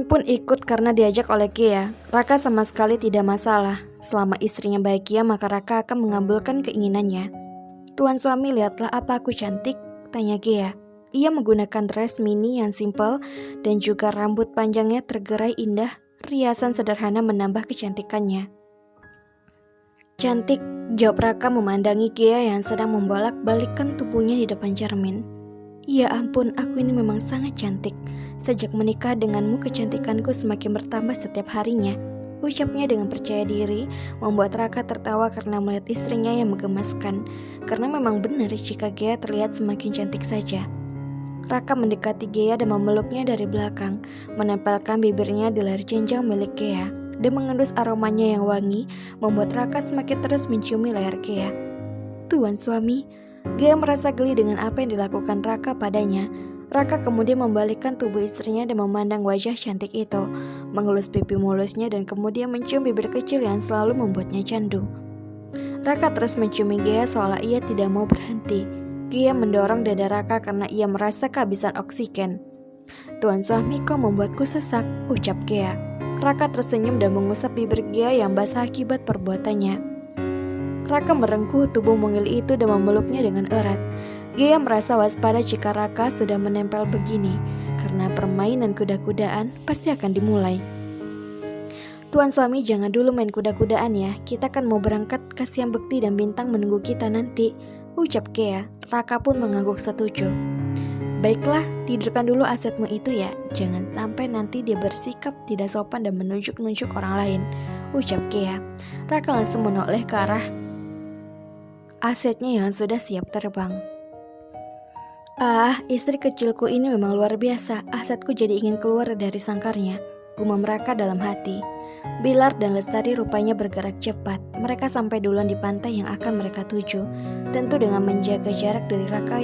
Bintang pun ikut karena diajak oleh Gea. Raka sama sekali tidak masalah. Selama istrinya bahagia maka Raka akan mengabulkan keinginannya. "Tuan suami, lihatlah apa aku cantik?" tanya Gea. Ia menggunakan dress mini yang simpel dan juga rambut panjangnya tergerai indah. Riasan sederhana menambah kecantikannya. "Cantik," jawab Raka memandangi Gea yang sedang membolak-balikkan tubuhnya di depan cermin. "Ya ampun, aku ini memang sangat cantik. Sejak menikah denganmu kecantikanku semakin bertambah setiap harinya," ucapnya dengan percaya diri, membuat Raka tertawa karena melihat istrinya yang menggemaskan. Karena memang benar jika Gea terlihat semakin cantik saja. Raka mendekati Gea dan memeluknya dari belakang, menempelkan bibirnya di leher cincang milik Gea, dan mengendus aromanya yang wangi, membuat Raka semakin terus menciumi leher Gea. "Tuan suami." Gea merasa geli dengan apa yang dilakukan Raka padanya. Raka kemudian membalikkan tubuh istrinya dan memandang wajah cantik itu, mengelus pipi mulusnya dan kemudian mencium bibir kecil yang selalu membuatnya candu. Raka terus menciumi Gea seolah ia tidak mau berhenti. Gea mendorong dada Raka karena ia merasa kehabisan oksigen. "Tuan suami, kau membuatku sesak," ucap Gea. Raka tersenyum dan mengusap bibir Gea yang basah akibat perbuatannya. Raka merengkuh tubuh mungil itu dan memeluknya dengan erat. Gea merasa waspada jika Raka sudah menempel begini, karena permainan kuda-kudaan pasti akan dimulai. "Tuan suami, jangan dulu main kuda-kudaan ya, kita kan mau berangkat, kasihan Bekti dan Bintang menunggu kita nanti," ucap Gea. Raka pun mengangguk setuju. "Baiklah, tidurkan dulu asetmu itu ya, jangan sampai nanti dia bersikap tidak sopan dan menunjuk-nunjuk orang lain," ucap Gea. Raka langsung menoleh ke arah asetnya yang sudah siap terbang. "Ah, istri kecilku ini memang luar biasa, asetku jadi ingin keluar dari sangkarnya," gumam Raka dalam hati. Bilar dan Lestari rupanya bergerak cepat. Mereka sampai duluan di pantai yang akan mereka tuju, tentu dengan menjaga jarak dari Raka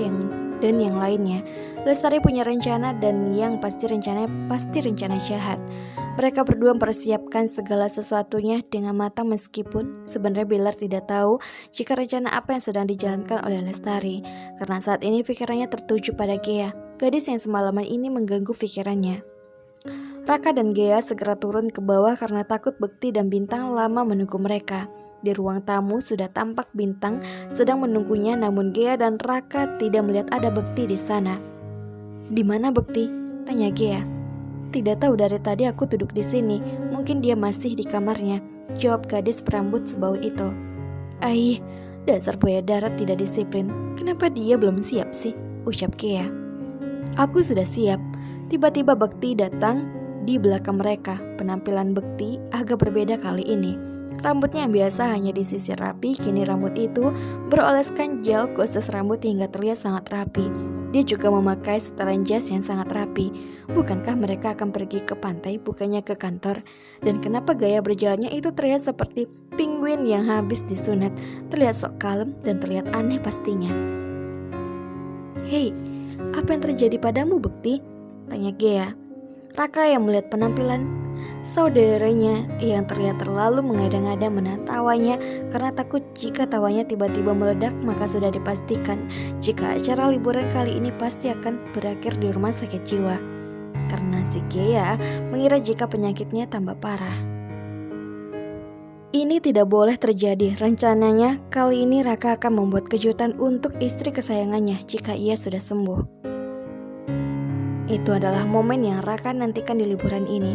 dan yang lainnya. Lestari punya rencana dan yang pasti rencana jahat. Mereka berdua mempersiapkan segala sesuatunya dengan matang meskipun sebenarnya Bilar tidak tahu jika rencana apa yang sedang dijalankan oleh Lestari, karena saat ini pikirannya tertuju pada Gea, gadis yang semalaman ini mengganggu pikirannya. Raka dan Gea segera turun ke bawah karena takut Bekti dan Bintang lama menunggu mereka. Di ruang tamu sudah tampak Bintang sedang menunggunya, namun Gea dan Raka tidak melihat ada Bekti di sana. "Di mana Bekti?" tanya Gea. "Tidak tahu, dari tadi aku duduk di sini. Mungkin dia masih di kamarnya," jawab gadis berambut sebau itu. "Aih, dasar buaya darat tidak disiplin. Kenapa dia belum siap sih?" ucap Gea. "Aku sudah siap." Tiba-tiba Bekti datang di belakang mereka. Penampilan Bekti agak berbeda kali ini. Rambutnya yang biasa hanya disisir rapi, kini rambut itu beroleskan gel khusus rambut hingga terlihat sangat rapi. Dia juga memakai setelan jas yang sangat rapi. Bukankah mereka akan pergi ke pantai, bukannya ke kantor? Dan kenapa gaya berjalannya itu terlihat seperti penguin yang habis disunat? Terlihat sok kalem dan terlihat aneh pastinya. "Hei, apa yang terjadi padamu, Bekti?" tanya Gea. Raka yang melihat penampilan saudaranya yang terlihat terlalu mengada-ngada menahan tawanya karena takut jika tawanya tiba-tiba meledak, maka sudah dipastikan jika acara liburan kali ini pasti akan berakhir di rumah sakit jiwa. Karena si Gea mengira jika penyakitnya tambah parah. Ini tidak boleh terjadi. Rencananya kali ini Raka akan membuat kejutan untuk istri kesayangannya jika ia sudah sembuh. Itu adalah momen yang Raka nantikan di liburan ini.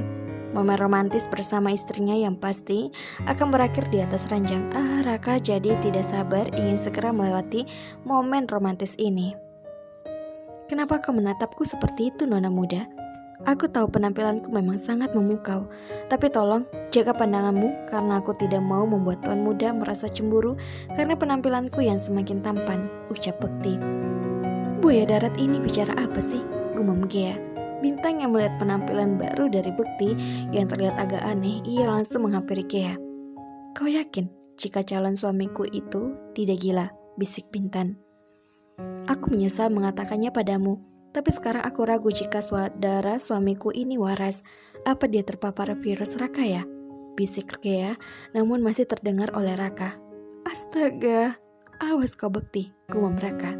Momen romantis bersama istrinya yang pasti akan berakhir di atas ranjang. Raka jadi tidak sabar ingin segera melewati momen romantis ini. "Kenapa kau menatapku seperti itu, Nona muda? Aku tahu penampilanku memang sangat memukau, tapi tolong jaga pandanganmu karena aku tidak mau membuat tuan muda merasa cemburu karena penampilanku yang semakin tampan," ucap Bekti. "Buaya darat ini bicara apa sih?" gumam Gea. Bintang yang melihat penampilan baru dari Bekti yang terlihat agak aneh, ia langsung menghampiri Gea. "Kau yakin jika calon suamiku itu tidak gila?" bisik Bintang. "Aku menyesal mengatakannya padamu, tapi sekarang aku ragu jika saudara suamiku ini waras. Apa dia terpapar virus Raka ya?" bisik Gea, namun masih terdengar oleh Raka. "Astaga, awas kau Bekti," gumam Raka.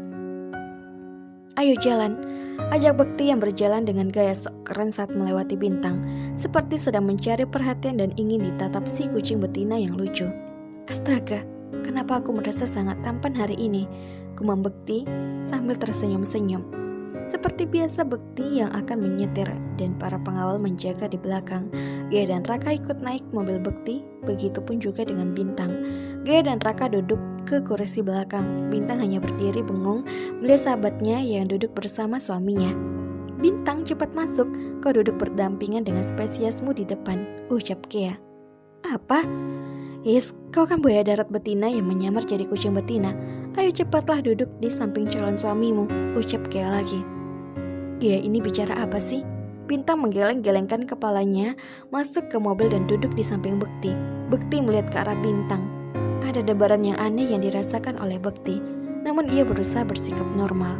Ayo jalan, ajak Bekti yang berjalan dengan gaya sok keren saat melewati Bintang, seperti sedang mencari perhatian dan ingin ditatap si kucing betina yang lucu. Astaga, kenapa aku merasa sangat tampan hari ini? Gumam Bekti sambil tersenyum-senyum. Seperti biasa Bekti yang akan menyetir dan para pengawal menjaga di belakang. Gaya dan Raka ikut naik mobil Bekti, begitupun juga dengan Bintang. Gaya dan Raka duduk ke kursi belakang. Bintang hanya berdiri bengong melihat sahabatnya yang duduk bersama suaminya. Bintang, cepat masuk, kau duduk berdampingan dengan spesiesmu di depan, ucap Gea. Apa? Is, kau kan buaya darat betina yang menyamar jadi kucing betina. Ayo cepatlah duduk di samping calon suamimu, ucap Gea lagi. Gea ini bicara apa sih? Bintang menggeleng-gelengkan kepalanya, masuk ke mobil dan duduk di samping Bekti. Bekti melihat ke arah Bintang. Ada debaran yang aneh yang dirasakan oleh Bekti, namun ia berusaha bersikap normal.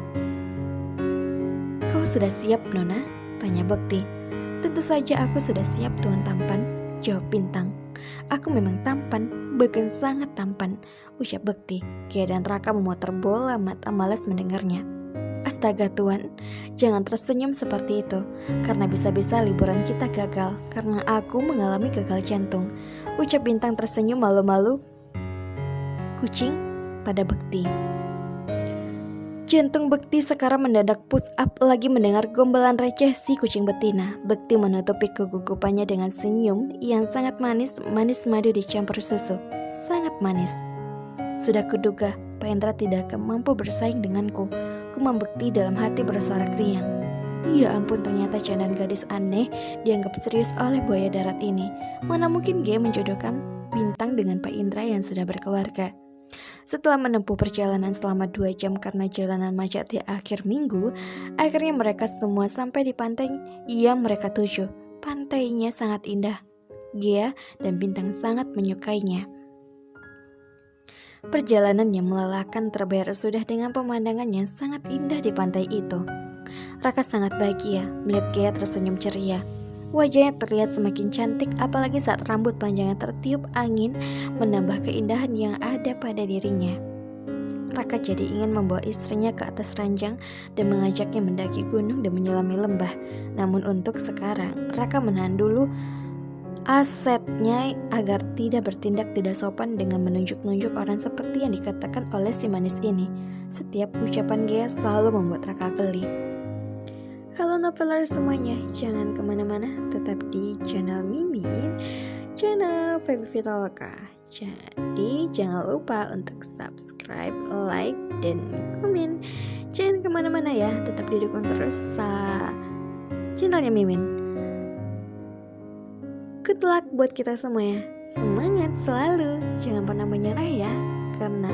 Kau sudah siap, Nona? Tanya Bekti. Tentu saja aku sudah siap, Tuan Tampan, jawab Bintang. Aku memang tampan, bahkan sangat tampan, ucap Bekti. Gea dan Raka memutar bola mata malas mendengarnya. Astaga Tuan, jangan tersenyum seperti itu, karena bisa-bisa liburan kita gagal, karena aku mengalami gagal jantung, ucap Bintang tersenyum malu-malu kucing pada Bekti. Jantung Bekti sekarang mendadak push up lagi mendengar gombalan receh si kucing betina. Bekti menutupi kegugupannya dengan senyum yang sangat manis, manis madu dicampur susu. Sangat manis. Sudah kuduga, Pak Indra tidak akan mampu bersaing denganku. Gumam Bekti dalam hati bersuara kriang. Ya ampun, ternyata candaan gadis aneh dianggap serius oleh buaya darat ini. Mana mungkin Gea menjodohkan Bintang dengan Pak Indra yang sudah berkeluarga. Setelah menempuh perjalanan selama 2 jam karena jalanan macet di akhir minggu, akhirnya mereka semua sampai di pantai yang mereka tuju. Pantainya sangat indah. Gea dan Bintang sangat menyukainya. Perjalanan yang melelahkan terbayar sudah dengan pemandangan yang sangat indah di pantai itu. Raka sangat bahagia melihat Gea tersenyum ceria. Wajahnya terlihat semakin cantik, apalagi saat rambut panjangnya tertiup angin menambah keindahan yang ada pada dirinya. Raka jadi ingin membawa istrinya ke atas ranjang dan mengajaknya mendaki gunung dan menyelami lembah. Namun untuk sekarang, Raka menahan dulu asetnya agar tidak bertindak tidak sopan dengan menunjuk-nunjuk orang seperti yang dikatakan oleh si manis ini. Setiap ucapan Gea selalu membuat Raka geli. Halo noveler semuanya, jangan kemana-mana, tetap di channel Mimin, channel Feby Vitaloka. Jadi jangan lupa untuk subscribe, like, dan komen. Jangan kemana-mana ya, tetap didukung terus channelnya Mimin. Good luck buat kita semua ya, semangat selalu, jangan pernah menyerah ya, karena